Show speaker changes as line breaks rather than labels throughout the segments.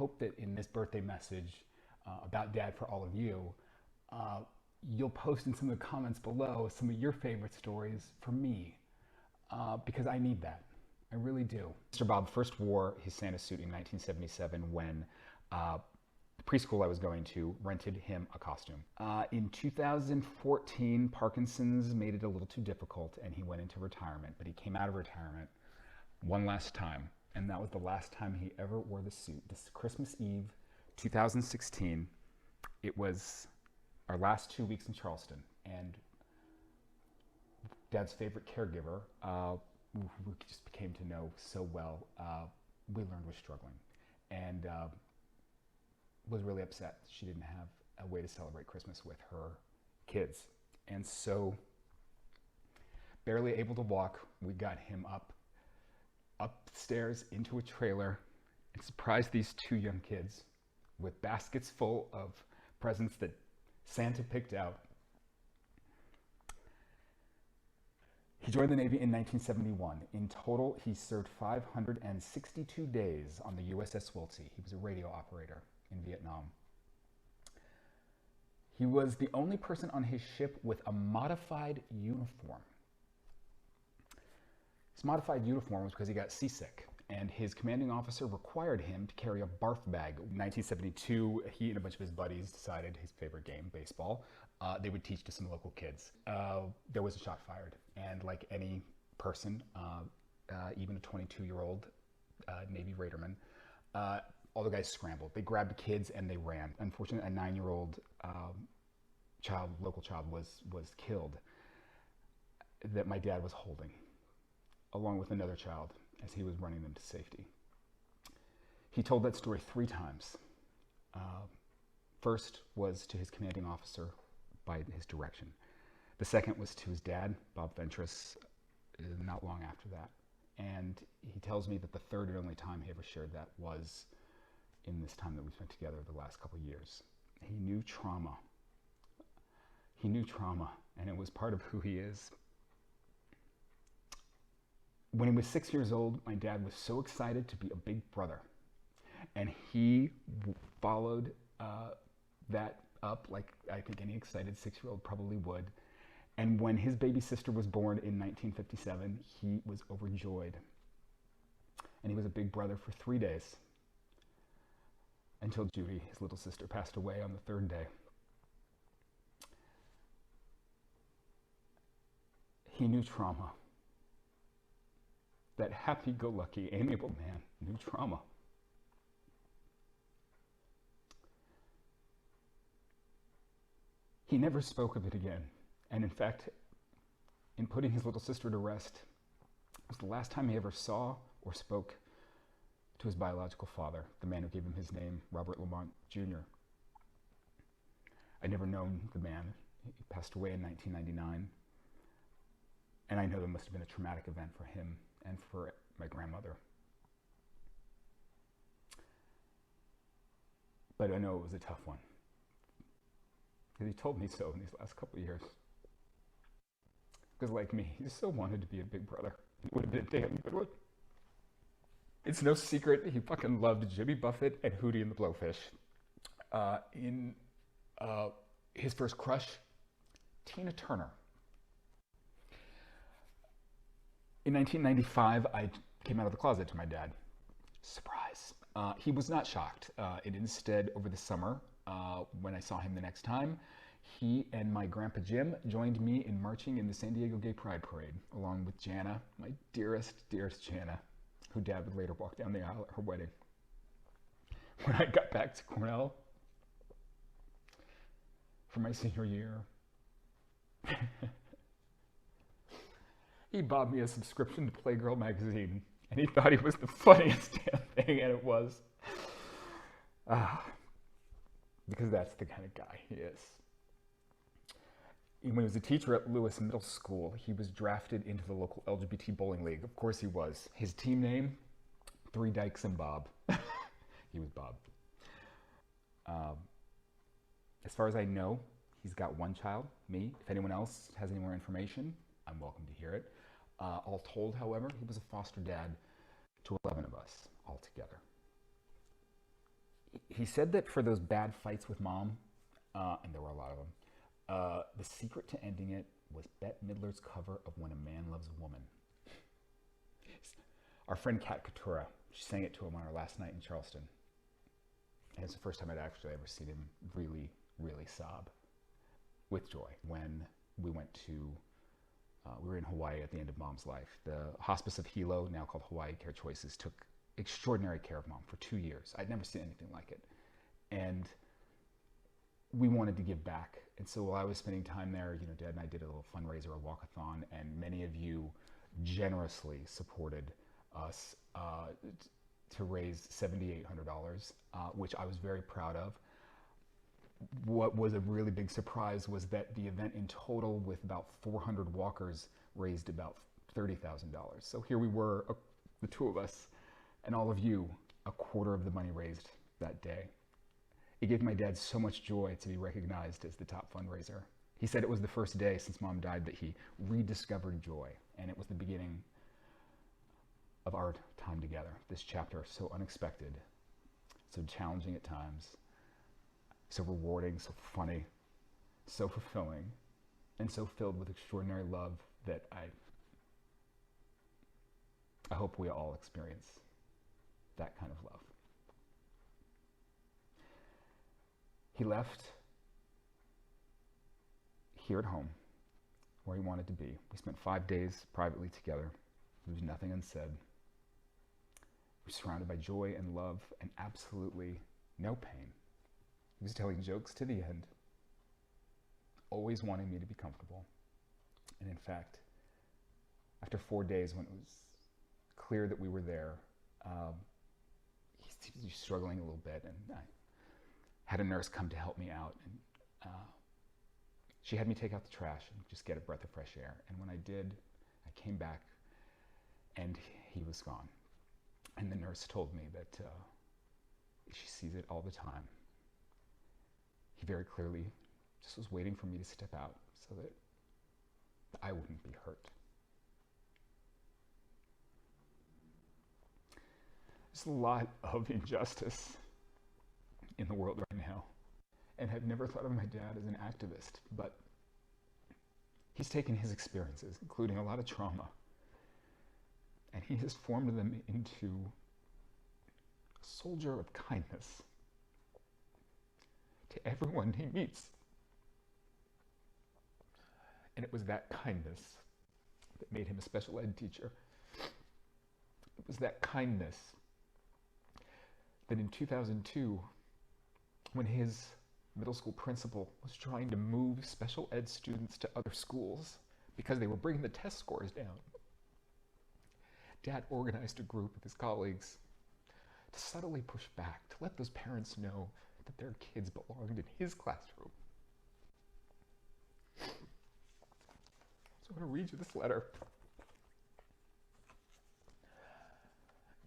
hope that in this birthday message about Dad for all of you, you'll post in some of the comments below some of your favorite stories for me, because I need that. I really do. Mr. Bob first wore his Santa suit in 1977 when the preschool I was going to rented him a costume. In 2014, Parkinson's made it a little too difficult and he went into retirement, but he came out of retirement one last time, and that was the last time he ever wore the suit. This Christmas Eve, 2016, it was our last 2 weeks in Charleston, and Dad's favorite caregiver, who we just became to know so well, we learned was struggling, and was really upset she didn't have a way to celebrate Christmas with her kids. And so, barely able to walk, we got him upstairs into a trailer and surprised these two young kids with baskets full of presents that Santa picked out. He joined the Navy in 1971. In total, he served 562 days on the USS Wiltsey. He was a radio operator in Vietnam. He was the only person on his ship with a modified uniform. His modified uniform was because he got seasick, and his commanding officer required him to carry a barf bag. In 1972, he and a bunch of his buddies decided his favorite game, baseball, they would teach to some local kids. There was a shot fired, and like any person, even a 22-year-old Navy Raiderman, all the guys scrambled. They grabbed the kids and they ran. Unfortunately, a 9-year-old local child was killed that my dad was holding, along with another child, as he was running them to safety. He told that story 3 times. First was to his commanding officer by his direction. The second was to his dad, Bob Ventress, not long after that. And he tells me that the third and only time he ever shared that was in this time that we spent together the last couple of years. He knew trauma. He knew trauma, and it was part of who he is. When he was 6 years old, my dad was so excited to be a big brother, and he followed that up like I think any excited 6-year-old probably would. And when his baby sister was born in 1957, he was overjoyed. And he was a big brother for 3 days, until Judy, his little sister, passed away on the 3rd day. He knew trauma. That happy-go-lucky, amiable man knew trauma. He never spoke of it again. And in fact, in putting his little sister to rest, it was the last time he ever saw or spoke to his biological father, the man who gave him his name, Robert Lamont Jr. I'd never known the man. He passed away in 1999. And I know that must have been a traumatic event for him and for my grandmother. But I know it was a tough one, because he told me so in these last couple of years. Because like me, he so wanted to be a big brother. It would have been a damn good one. It's no secret he fucking loved Jimmy Buffett and Hootie and the Blowfish. His first crush, Tina Turner. In 1995, I came out of the closet to my dad. Surprise. He was not shocked. And instead, over the summer, when I saw him the next time, he and my grandpa Jim joined me in marching in the San Diego Gay Pride Parade, along with Jana, my dearest, dearest Jana, who Dad would later walk down the aisle at her wedding. When I got back to Cornell for my senior year, he bought me a subscription to Playgirl magazine, and he thought he was the funniest damn thing, and it was. Because that's the kind of guy he is. When he was a teacher at Lewis Middle School, he was drafted into the local LGBT bowling league. Of course he was. His team name, Three Dykes and Bob. He was Bob. As far as I know, he's got one child, me. If anyone else has any more information, I'm welcome to hear it. All told, however, he was a foster dad to 11 of us altogether. he said that for those bad fights with mom, and there were a lot of them, the secret to ending it was Bette Midler's cover of When a Man Loves a Woman. Our friend Kat Katura, she sang it to him on our last night in Charleston. And it's the first time I'd actually ever seen him really, really sob with joy. When we went to, we were in Hawaii at the end of Mom's life. The Hospice of Hilo, now called Hawaii Care Choices, took extraordinary care of Mom for 2 years. I'd never seen anything like it. And we wanted to give back. And so while I was spending time there, you know, Dad and I did a little fundraiser, a walkathon, and many of you generously supported us to raise $7,800, which I was very proud of. What was a really big surprise was that the event in total, with about 400 walkers, raised about $30,000. So here we were, the two of us, and all of you, a quarter of the money raised that day. It gave my dad so much joy to be recognized as the top fundraiser. He said it was the first day since Mom died that he rediscovered joy, and it was the beginning of our time together. This chapter, so unexpected, so challenging at times, so rewarding, so funny, so fulfilling, and so filled with extraordinary love that I hope we all experience that kind of love. He left here at home, where he wanted to be. We spent 5 days privately together. There was nothing unsaid. We were surrounded by joy and love and absolutely no pain. He was telling jokes to the end, always wanting me to be comfortable. And in fact, after 4 days, when it was clear that we were there, he was struggling a little bit, and I had a nurse come to help me out, and she had me take out the trash and just get a breath of fresh air. And when I did, I came back and he was gone. And the nurse told me that she sees it all the time. He very clearly just was waiting for me to step out so that I wouldn't be hurt. There's a lot of injustice in the world right now. And I've never thought of my dad as an activist, but he's taken his experiences, including a lot of trauma, and he has formed them into a soldier of kindness to everyone he meets. And it was that kindness that made him a special ed teacher. It was that kindness that in 2002, when his middle school principal was trying to move special ed students to other schools because they were bringing the test scores down, Dad organized a group of his colleagues to subtly push back, to let those parents know that their kids belonged in his classroom. So I'm going to read you this letter.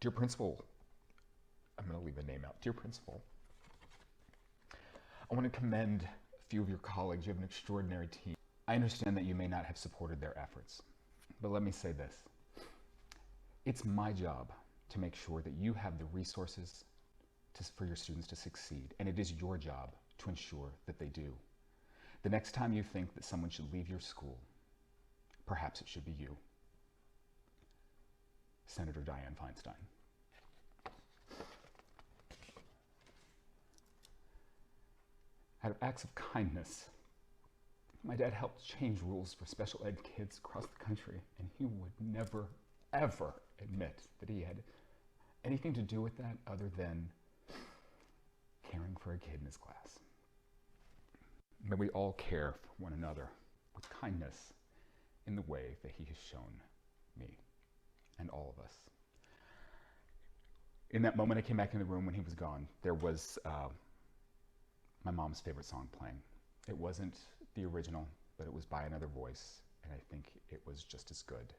Dear Principal, I'm going to leave the name out. Dear Principal, I want to commend a few of your colleagues. You have an extraordinary team. I understand that you may not have supported their efforts, but let me say this. It's my job to make sure that you have the resources for your students to succeed, and it is your job to ensure that they do. The next time you think that someone should leave your school, perhaps it should be you. Senator Dianne Feinstein. Out of acts of kindness, my dad helped change rules for special ed kids across the country, and he would never, ever admit that he had anything to do with that other than caring for a kid in his class. May we all care for one another with kindness in the way that he has shown me and all of us. In that moment, I came back in the room when he was gone. There was my mom's favorite song playing. It wasn't the original, but it was by another voice, and I think it was just as good.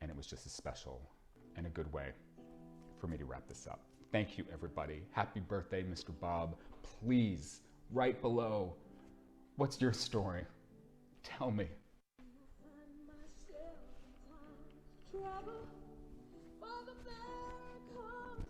And it was just as special and a good way for me to wrap this up. Thank you, everybody. Happy birthday, Mr. Bob. Please, right below, what's your story? Tell me.
Trouble, for the man comes